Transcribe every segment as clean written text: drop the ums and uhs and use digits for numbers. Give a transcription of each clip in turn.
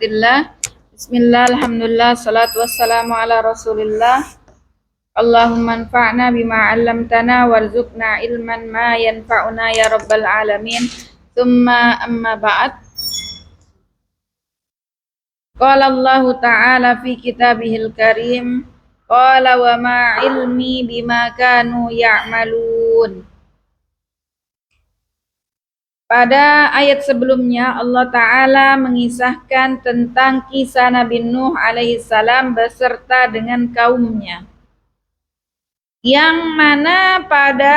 Barakatillah. Bismillah, alhamdulillah, salatu wassalamu ala rasulillah. Allahumma anfa'na bima 'allamtana warzuqna ilman ma yanfa'una ya rabbal alamin. Tsumma amma ba'd. Qala Allah ta'ala fi kitabihil karim, qala wa ma ilmi bima kanu ya'malun. Pada ayat sebelumnya Allah Ta'ala mengisahkan tentang kisah Nabi Nuh alaihissalam beserta dengan kaumnya, yang mana pada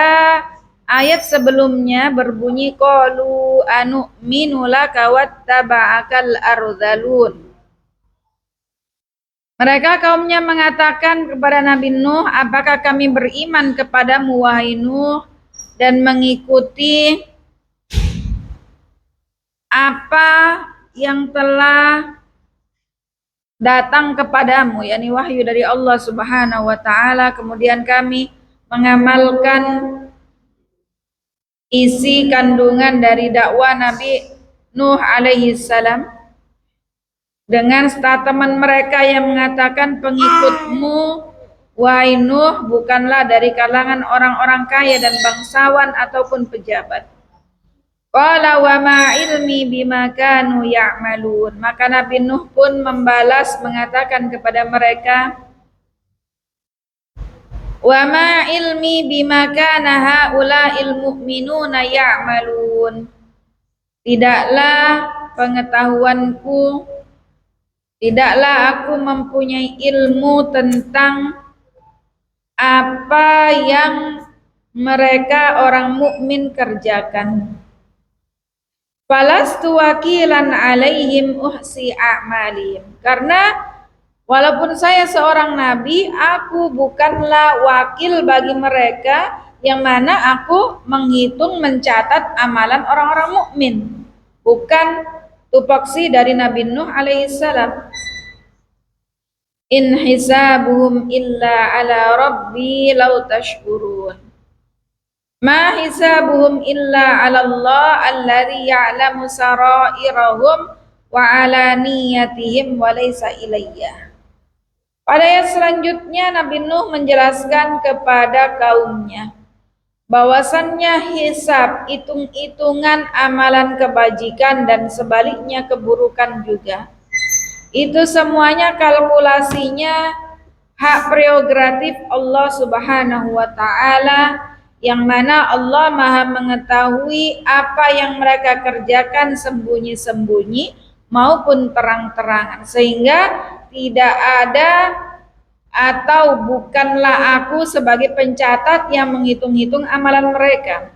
ayat sebelumnya berbunyi qalu anu'minu laka wattaba'akal ardhalun. Mereka kaumnya mengatakan kepada Nabi Nuh, apakah kami beriman kepadamu wahai Nuh dan mengikuti apa yang telah datang kepadamu, yakni wahyu dari Allah Subhanahu wa taala, kemudian kami mengamalkan isi kandungan dari dakwah Nabi Nuh alaihi salam dengan statement mereka yang mengatakan pengikutmu wahai Nuh bukanlah dari kalangan orang-orang kaya dan bangsawan ataupun pejabat. Qala wa ma ilmi bima kanu ya'malun. Maka Nabi Nuh pun membalas mengatakan kepada mereka, wa ma ilmi bima kana haula'il mu'minuna ya'malun. Tidaklah pengetahuanku, tidaklah aku mempunyai ilmu tentang apa yang mereka orang mukmin kerjakan. Falastu wakilan alaihim uhsi a'malihim. Karena walaupun saya seorang nabi, aku bukanlah wakil bagi mereka yang mana aku menghitung mencatat amalan orang-orang mukmin. Bukan tupoksi dari Nabi Nuh alaihissalam. In hisabuhum illa ala rabbi law tashkurun. Ma hisabuhum illa 'ala Allah alladzi ya'lamu sarairahum wa 'alaniyatihim wa laysa ilayya. Pada ayat selanjutnya Nabi Nuh menjelaskan kepada kaumnya bahwasannya hisab, hitung-hitungan amalan kebajikan dan sebaliknya keburukan juga, itu semuanya kalkulasinya hak prerogatif Allah Subhanahu wa taala, yang mana Allah Maha mengetahui apa yang mereka kerjakan sembunyi-sembunyi maupun terang-terangan, sehingga tidak ada atau bukanlah aku sebagai pencatat yang menghitung-hitung amalan mereka.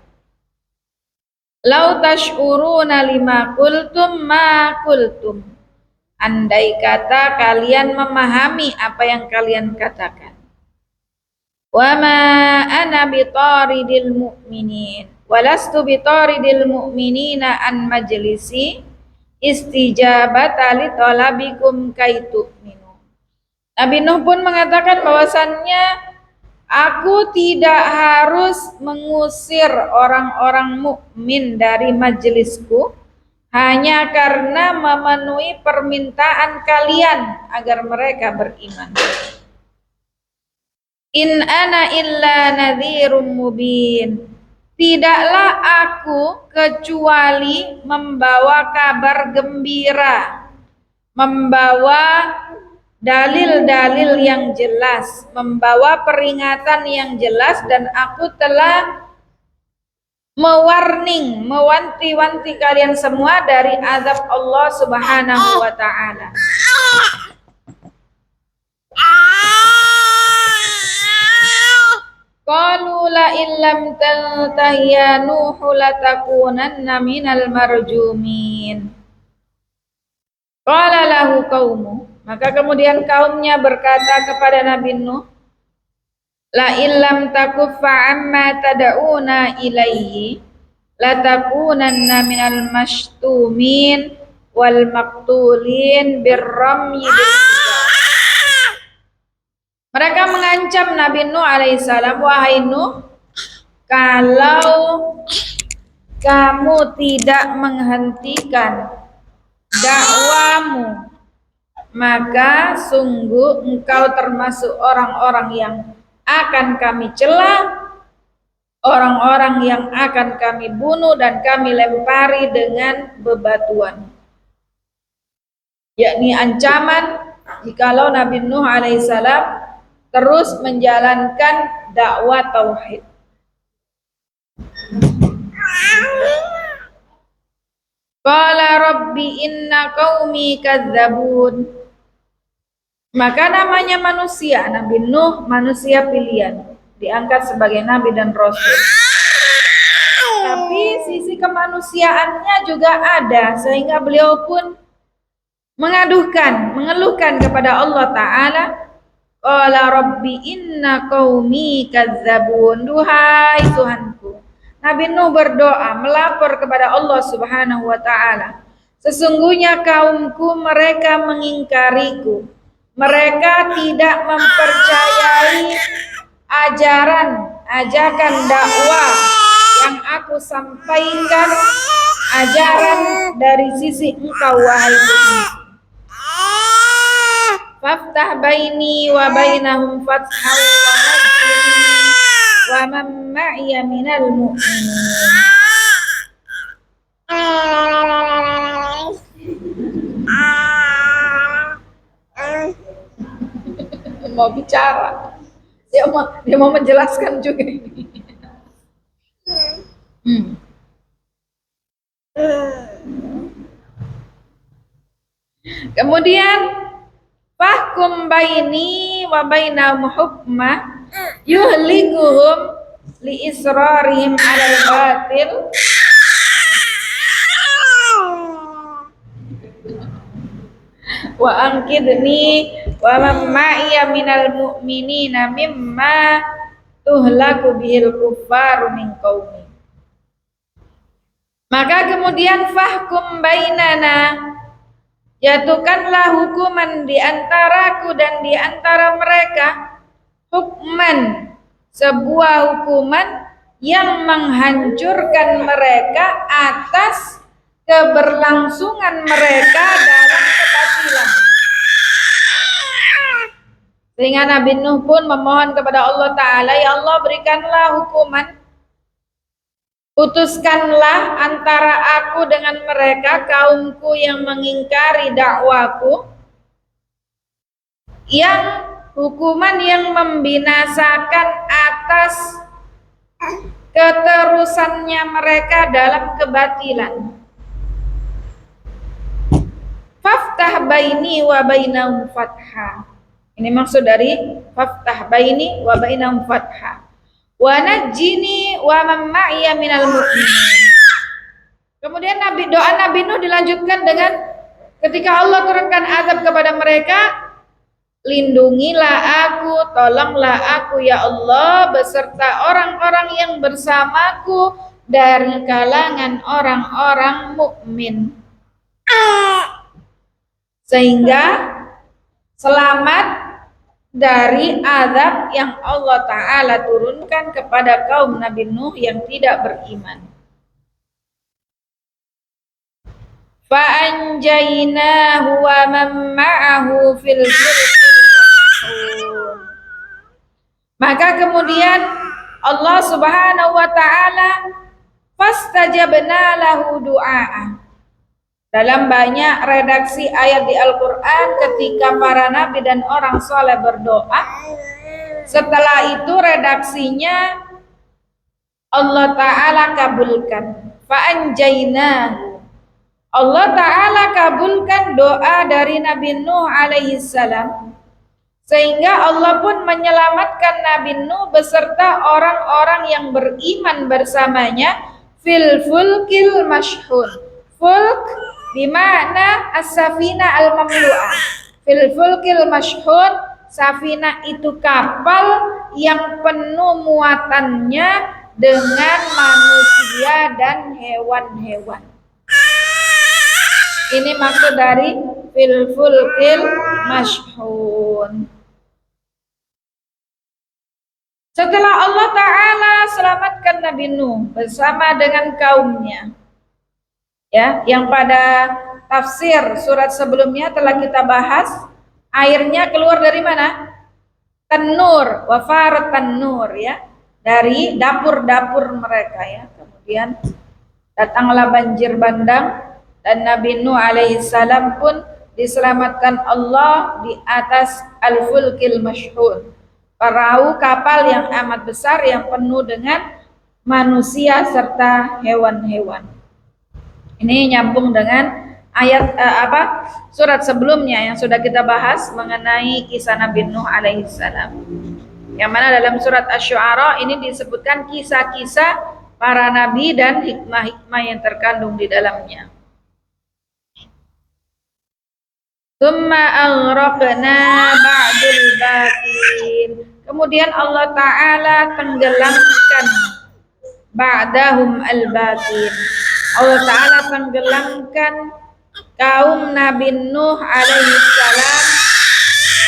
Lau tash'uruna lima qultum ma qultum. Andai kata kalian memahami apa yang kalian katakan. Wa ma ana bitaridil mu'minin walastu bitaridil mu'minina an majlisi istijabata li talabikum kaitu'minu. Nabi Nuh pun mengatakan bahwasannya aku tidak harus mengusir orang-orang mukmin dari majelisku hanya karena memenuhi permintaan kalian agar mereka beriman. In ana illa nadhirum mubin. Tidaklah aku kecuali membawa kabar gembira, membawa dalil-dalil yang jelas, membawa peringatan yang jelas, dan aku telah mewanti-wanti kalian semua dari azab Allah Subhanahu wa taala. Qalu la illam tantahi ya Nuhu latakunanna minal marjumin. Qala lahu qaumu. Maka kemudian kaumnya berkata kepada Nabi Nuh, la illam takuffa amma tad'una ilaihi latakunanna minal mashtumin wal maqtulin birramyi bil. Mereka mengancam Nabi Nuh alaihissalam, wahai Nuh, kalau kamu tidak menghentikan dakwamu maka sungguh engkau termasuk orang-orang yang akan kami cela, orang-orang yang akan kami bunuh dan kami lempari dengan bebatuan. Yakni ancaman jikalau Nabi Nuh alaihissalam terus menjalankan dakwah tauhid. Qala rabbi inna qaumi kadzabun. Maka namanya manusia, Nabi Nuh manusia pilihan, diangkat sebagai nabi dan rasul. Tapi sisi kemanusiaannya juga ada, sehingga beliau pun mengeluhkan kepada Allah Ta'ala. Qala rabbi inna qaumi kadzabun. Duhai Tuhanku, Nabi Nuh berdoa melapor kepada Allah Subhanahu wa Ta'ala, sesungguhnya kaumku mereka mengingkariku, mereka tidak mempercayai ajakan dakwah yang aku sampaikan, ajaran dari sisi engkau wahai Tuhan. Faftah baini wa bainahum fathan wa najjini wa man ma'iya minal mu'minin. Mau bicara, dia mau menjelaskan juga ini. Kemudian fahkum baini wa bainahum hukma yuhlikuhum li israrihim 'alal batil wa angkidni wa man ma'iya minal mu'minina mimma tuhlaku bihil kuffaru min qaumi. Maka kemudian fahkum bainana, jatuhkanlah hukuman di antaraku dan di antara mereka, hukman, sebuah hukuman yang menghancurkan mereka atas keberlangsungan mereka dalam kebatilan. Sehingga Nabi Nuh pun memohon kepada Allah Ta'ala, ya Allah berikanlah hukuman, putuskanlah antara aku dengan mereka, kaumku yang mengingkari dakwaku, yang hukuman yang membinasakan atas keterusannya mereka dalam kebatilan. Faftah baini wa bainahum fatha. Ini maksud dari faftah baini wa bainahum fatha. Wa najjini wa man ma'iya minal mu'minin. Kemudian doa Nabi Nuh dilanjutkan dengan ketika Allah turunkan azab kepada mereka, lindungilah aku, tolonglah aku ya Allah beserta orang-orang yang bersamaku dari kalangan orang-orang mukmin, sehingga selamat dari azab yang Allah Ta'ala turunkan kepada kaum Nabi Nuh yang tidak beriman. Fa'anjaynahu wa man ma'ahu fil fulki. Maka kemudian Allah Subhanahu wa Ta'ala fastajabna lahu du'a'ah. Dalam banyak redaksi ayat di Al-Quran, ketika para nabi dan orang soleh berdoa, setelah itu redaksinya Allah Ta'ala kabulkan. Fa'anjaynahu. Allah Ta'ala kabulkan doa dari Nabi Nuh alaihissalam, sehingga Allah pun menyelamatkan Nabi Nuh beserta orang-orang yang beriman bersamanya fil fulkil mashhun. Fulk bimana as-safina al-mamlu'ah. Fil fulkil mashhun, safina itu kapal yang penuh muatannya dengan manusia dan hewan-hewan. Ini maksud dari fil fulkil mashhun. Setelah Allah Ta'ala selamatkan Nabi Nuh bersama dengan kaumnya, ya, yang pada tafsir surat sebelumnya telah kita bahas, Airnya keluar dari mana? Tanur, wafarat tanur ya, dari dapur-dapur mereka ya. Kemudian datanglah banjir bandang dan Nabi Nuh alaihissalam pun diselamatkan Allah di atas al-fulkil masyhur, perahu kapal yang amat besar yang penuh dengan manusia serta hewan-hewan. Ini nyambung dengan ayat surat sebelumnya yang sudah kita bahas mengenai kisah Nabi Nuh alaihissalam. Yang mana dalam surat Asy-Syu'ara ini disebutkan kisah-kisah para nabi dan hikmah-hikmah yang terkandung di dalamnya. Tsumma aghraqna ba'dul baqin. Kemudian Allah Ta'ala tenggelamkan ba'dahum al-baqin. Allah Ta'ala tenggelamkan kaum Nabi Nuh alaihissalam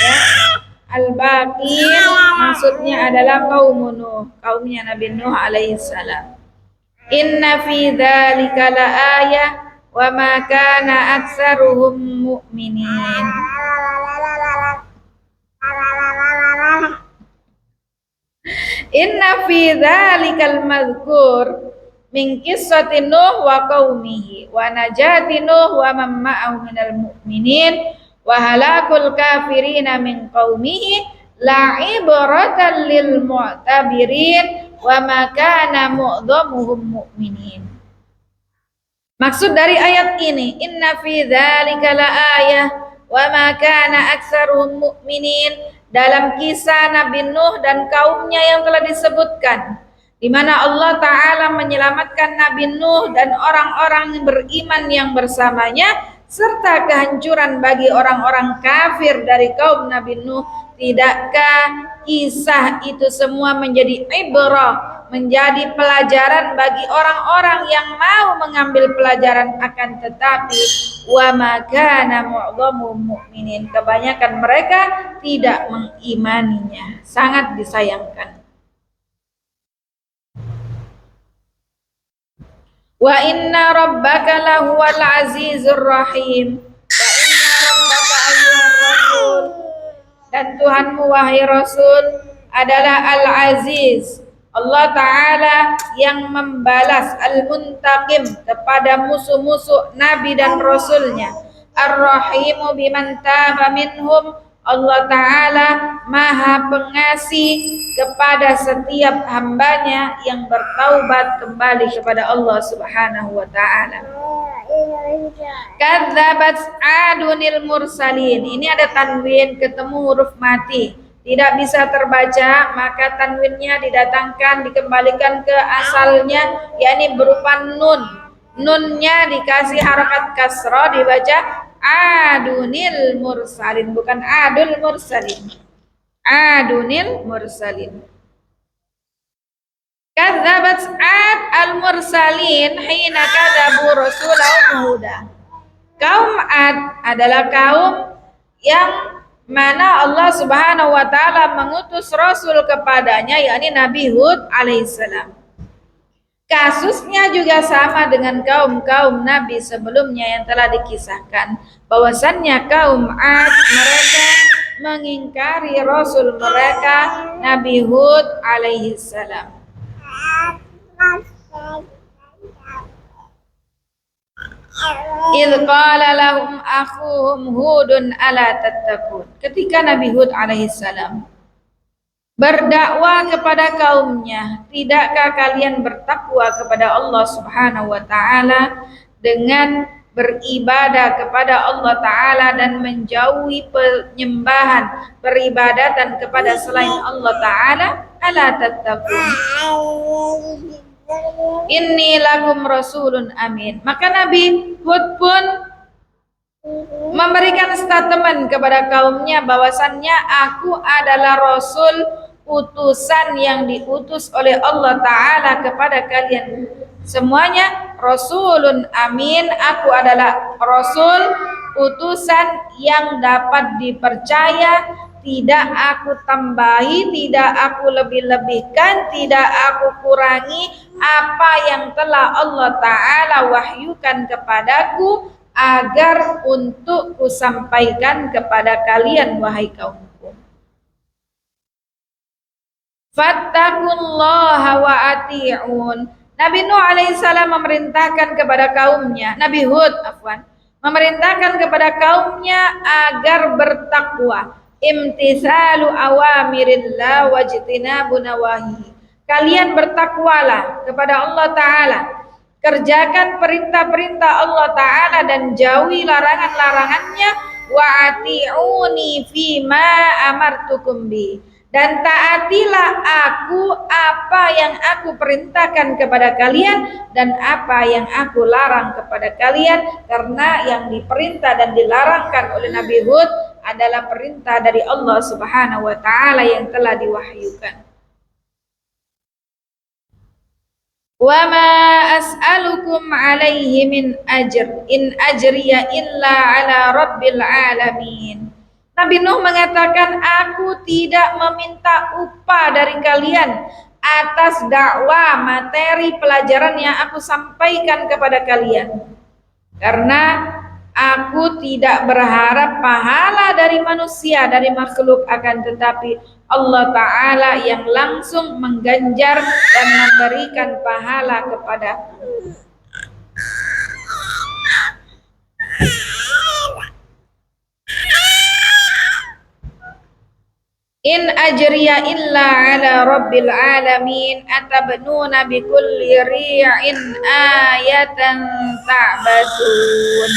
ya. Al-baqin maksudnya adalah kaum Nuh, kaumnya Nabi Nuh alaihissalam. Inna fi dzalika laayah wa ma kana aktsaruhum mu'minin. Inna fi dzalikal madhkur min qissati Nuh wa qaumihi wa najati Nuh wa man ma'ahu minal mu'minin wa halakul kafirina min qaumihi la'ibratan lil mu'tabirin wa ma kana mu'dhamuhum mu'minin. Maksud dari ayat ini, inna fi dzalika laayah wa ma kana aktsaruhum mu'minin, dalam kisah Nabi Nuh dan kaumnya yang telah disebutkan, di mana Allah Ta'ala menyelamatkan Nabi Nuh dan orang-orang beriman yang bersamanya, serta kehancuran bagi orang-orang kafir dari kaum Nabi Nuh. Tidakkah kisah itu semua menjadi ibrah, menjadi pelajaran bagi orang-orang yang mau mengambil pelajaran, akan tetapi wa ma kana mu'dhamu mu'minin, kebanyakan mereka tidak mengimaninya. Sangat disayangkan. Wa inna rabbaka lahuwal azizur rahim. Wa inna rabbaka ayyuhar rasul, dan Tuhanmu wahai Rasul adalah Al-Aziz, Allah Ta'ala yang membalas, Al-Muntaqim, kepada musuh-musuh Nabi dan Rasulnya, Ar-Rahimu biman taba minhum, Allah Ta'ala maha pengasih kepada setiap hambanya yang bertaubat kembali kepada Allah Subhanahu wa Ta'ala. Kadzabat adunil mursalin. Ini ada tanwin ketemu huruf mati, tidak bisa terbaca, maka tanwinnya didatangkan, dikembalikan ke asalnya, yakni berupa nun. Nunnya dikasih harakat kasrah, dibaca adunil mursalin, bukan adul mursalin. Adunil mursalin. Kadzabat ad al-mursalin hina kadzabu rasulahum Huda. Kaum Ad adalah kaum yang mana Allah Subhanahu wa Ta'ala mengutus Rasul kepadanya, yakni Nabi Hud alaihissalam. Kasusnya juga sama dengan kaum-kaum Nabi sebelumnya yang telah dikisahkan, bahwasannya kaum Ad mereka mengingkari Rasul mereka Nabi Hud alaihissalam. Idh qala lahum akhuhum Hudun ala tattaqun. Ketika Nabi Hud alaihissalam berdakwah kepada kaumnya, tidakkah kalian bertakwa kepada Allah Subhanahu wa Ta'ala dengan beribadah kepada Allah Ta'ala dan menjauhi penyembahan, peribadatan kepada selain Allah Ta'ala? Ala tattaqun. Inni lakum rasulun amin. Maka Nabi Hud pun memberikan statement kepada kaumnya bahwasannya aku adalah rasul, utusan yang diutus oleh Allah Ta'ala kepada kalian semuanya. Rasulun amin, aku adalah rasul, utusan yang dapat dipercaya, tidak aku tambahi, tidak aku lebih-lebihkan, tidak aku kurangi apa yang telah Allah Ta'ala wahyukan kepadaku agar untuk kusampaikan kepada kalian wahai kaumku. Fattaqullaha wa ati'un. Nabi Nuh alaihissalam memerintahkan kepada kaumnya, Nabi Hud memerintahkan kepada kaumnya agar bertakwa. Imtisalu awamirillah wajtinabu nawahi. Kalian bertakwalah kepada Allah Ta'ala, kerjakan perintah-perintah Allah Ta'ala dan jauhi larangan-larangannya. Wa ati'uni fima amartukum bi, dan taatilah aku apa yang aku perintahkan kepada kalian dan apa yang aku larang kepada kalian, karena yang diperintah dan dilarangkan oleh Nabi Hud adalah perintah dari Allah Subhanahu wa taala yang telah diwahyukan. Wa ma as'alukum alaihi min ajr in ajriya illa ala rabbil alamin. Nabi Nuh mengatakan, aku tidak meminta upah dari kalian atas dakwah materi pelajaran yang aku sampaikan kepada kalian, karena aku tidak berharap pahala dari manusia, dari makhluk, akan tetapi Allah Ta'ala yang langsung mengganjar dan memberikan pahala kepada in ajriya illa ala rabbil alamin atabnuna bikulli ri'in ayatan ta'basun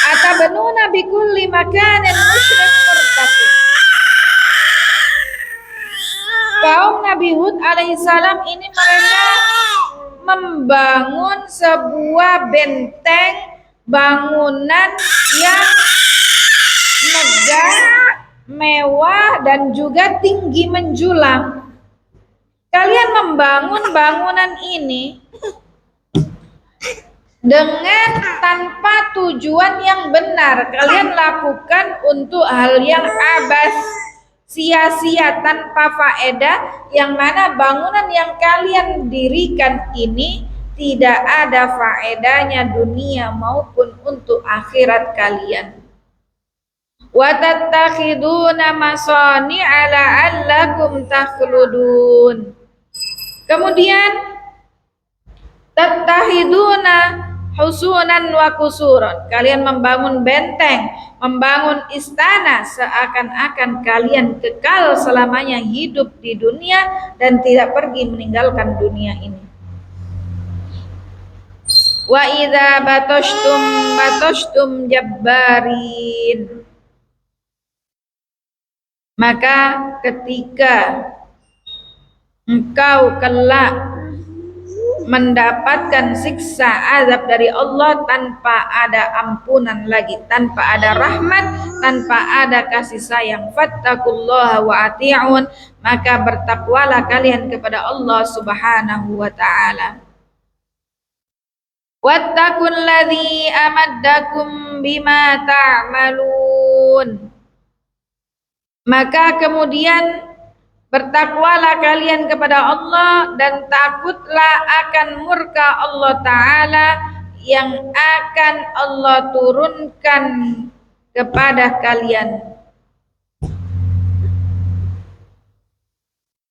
atabnuna bikulli makanin musyrik murtaqib. Kaum Nabi Hud alaihissalam ini mereka membangun sebuah benteng bangunan yang megah, mewah, dan juga tinggi menjulang. Kalian membangun bangunan ini dengan tanpa tujuan yang benar. Kalian lakukan untuk hal yang abas, sia-sia, tanpa faedah, yang mana bangunan yang kalian dirikan ini tidak ada faedahnya dunia maupun untuk akhirat kalian. Wa tattakhiduna masani'a la'allakum takhludun. Kemudian tattahiduna husunan wa kusuran, kalian membangun benteng, membangun istana seakan-akan kalian kekal selamanya hidup di dunia dan tidak pergi meninggalkan dunia ini. Wa idza batashtum jabbarin, maka ketika engkau kelak mendapatkan siksa azab dari Allah tanpa ada ampunan lagi, tanpa ada rahmat, tanpa ada kasih sayang. Fattaqullaha wa ati'un, maka bertakwalah kalian kepada Allah Subhanahu wa taala. Wattaqul ladzi amaddakum bima ta'malun, maka kemudian bertakwalah kalian kepada Allah dan takutlah akan murka Allah Ta'ala yang akan Allah turunkan kepada kalian.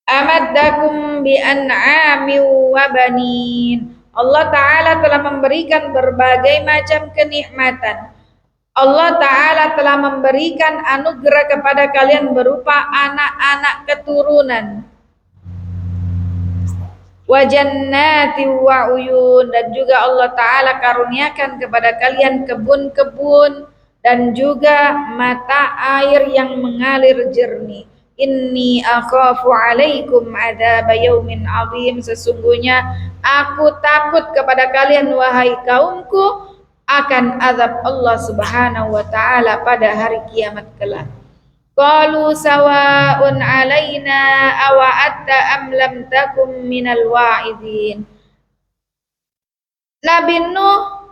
Amaddakum bi an'ami wa banin, Allah Ta'ala telah memberikan berbagai macam kenikmatan. Allah Ta'ala telah memberikan anugerah kepada kalian berupa anak-anak keturunan. Wa jannati wa uyun, dan juga Allah Ta'ala karuniakan kepada kalian kebun-kebun dan juga mata air yang mengalir jernih. Inni akhafu alaikum adzab yaumin azim, sesungguhnya aku takut kepada kalian wahai kaumku akan azab Allah Subhanahu wa taala pada hari kiamat kelak. Qalu sawa'un 'alaina awa'atta am lam takum minal wa'idin. Nabi Nuh,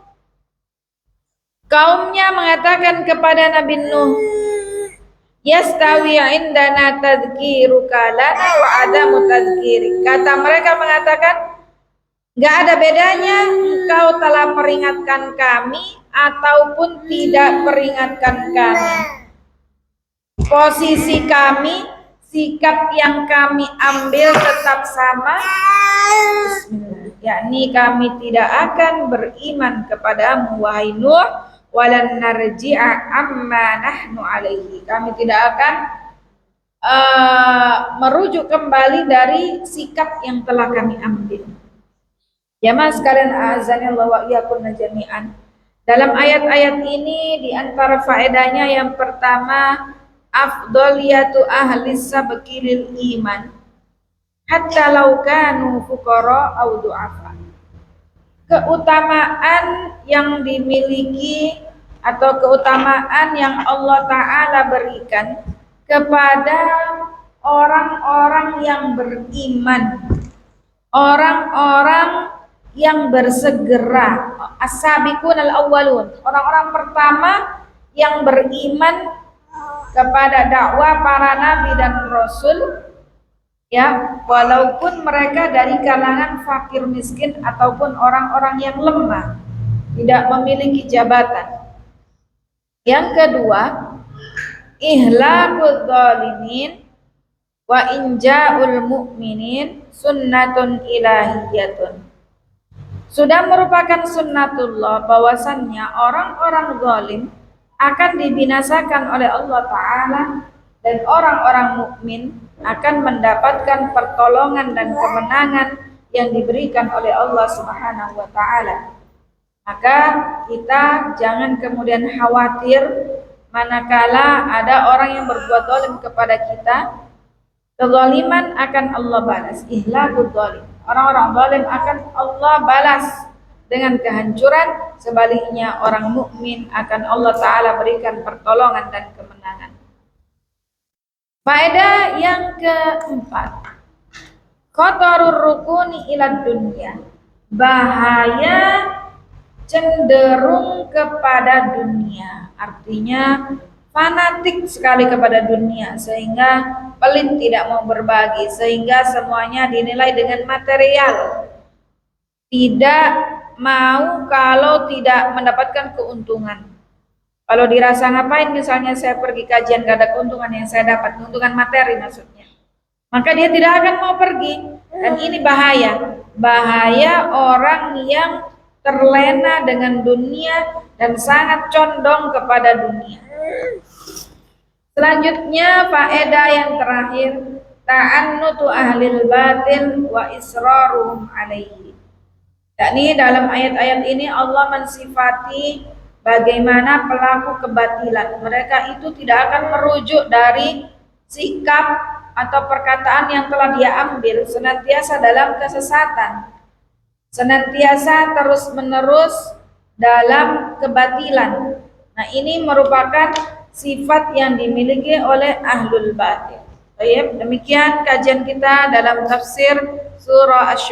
kaumnya mengatakan kepada Nabi Nuh, yastawi indana tadhkiruka lana wa adamu tadhkiri. Kata mereka mengatakan, Nggak ada bedanya engkau telah peringatkan kami ataupun tidak peringatkan kami. Posisi kami, sikap yang kami ambil tetap sama. Bismillah. Yakni kami tidak akan beriman kepadamu wahai Nuh, walan narji'a amma nahnu alaihi. Kami tidak akan merujuk kembali dari sikap yang telah kami ambil. Jamaah sekalian, azanillahu wa iyyakum jami'an. Dalam ayat-ayat ini di antara faedahnya yang pertama, afdaliyatu ahli sabqil iman hatta law kanu fuqara aw du'afa. Keutamaan yang dimiliki atau keutamaan yang Allah Ta'ala berikan kepada orang-orang yang beriman, orang-orang yang bersegera, as-sabiqun al-awwalun, orang-orang pertama yang beriman kepada dakwah para nabi dan rasul, ya, walaupun mereka dari kalangan fakir miskin ataupun orang-orang yang lemah, tidak memiliki jabatan. Yang kedua, ihlakul zalimin wa inja'ul mu'minin sunnatun ilahiyatun. Sudah merupakan sunnatullah bahwasannya orang-orang zalim akan dibinasakan oleh Allah Ta'ala dan orang-orang mukmin akan mendapatkan pertolongan dan kemenangan yang diberikan oleh Allah Subhanahu wa Ta'ala. Maka kita jangan kemudian khawatir manakala ada orang yang berbuat zalim kepada kita. Kezaliman akan Allah balas, ihlakul zalim. Orang-orang zalim akan Allah balas dengan kehancuran. Sebaliknya orang mukmin akan Allah Ta'ala berikan pertolongan dan kemenangan. Faedah yang keempat, qatarur rukuni ilad dunya, bahaya cenderung kepada dunia. Artinya fanatik sekali kepada dunia sehingga pelit, tidak mau berbagi, sehingga semuanya dinilai dengan material, tidak mau kalau tidak mendapatkan keuntungan. Kalau dirasa ngapain, misalnya saya pergi kajian gak ada keuntungan yang saya dapat, keuntungan materi maksudnya, maka dia tidak akan mau pergi. Dan ini bahaya orang yang terlena dengan dunia dan sangat condong kepada dunia. Selanjutnya faedah yang terakhir, ta'annutu ahlil batil wa israruhum alaihi. Yakni dalam ayat-ayat ini Allah mensifati bagaimana pelaku kebatilan. Mereka itu tidak akan merujuk dari sikap atau perkataan yang telah dia ambil, senantiasa dalam kesesatan, senantiasa terus-menerus dalam kebatilan. Nah, ini merupakan sifat yang dimiliki oleh ahlul batil. Baik, demikian kajian kita dalam tafsir surah Asy-Syu'ara.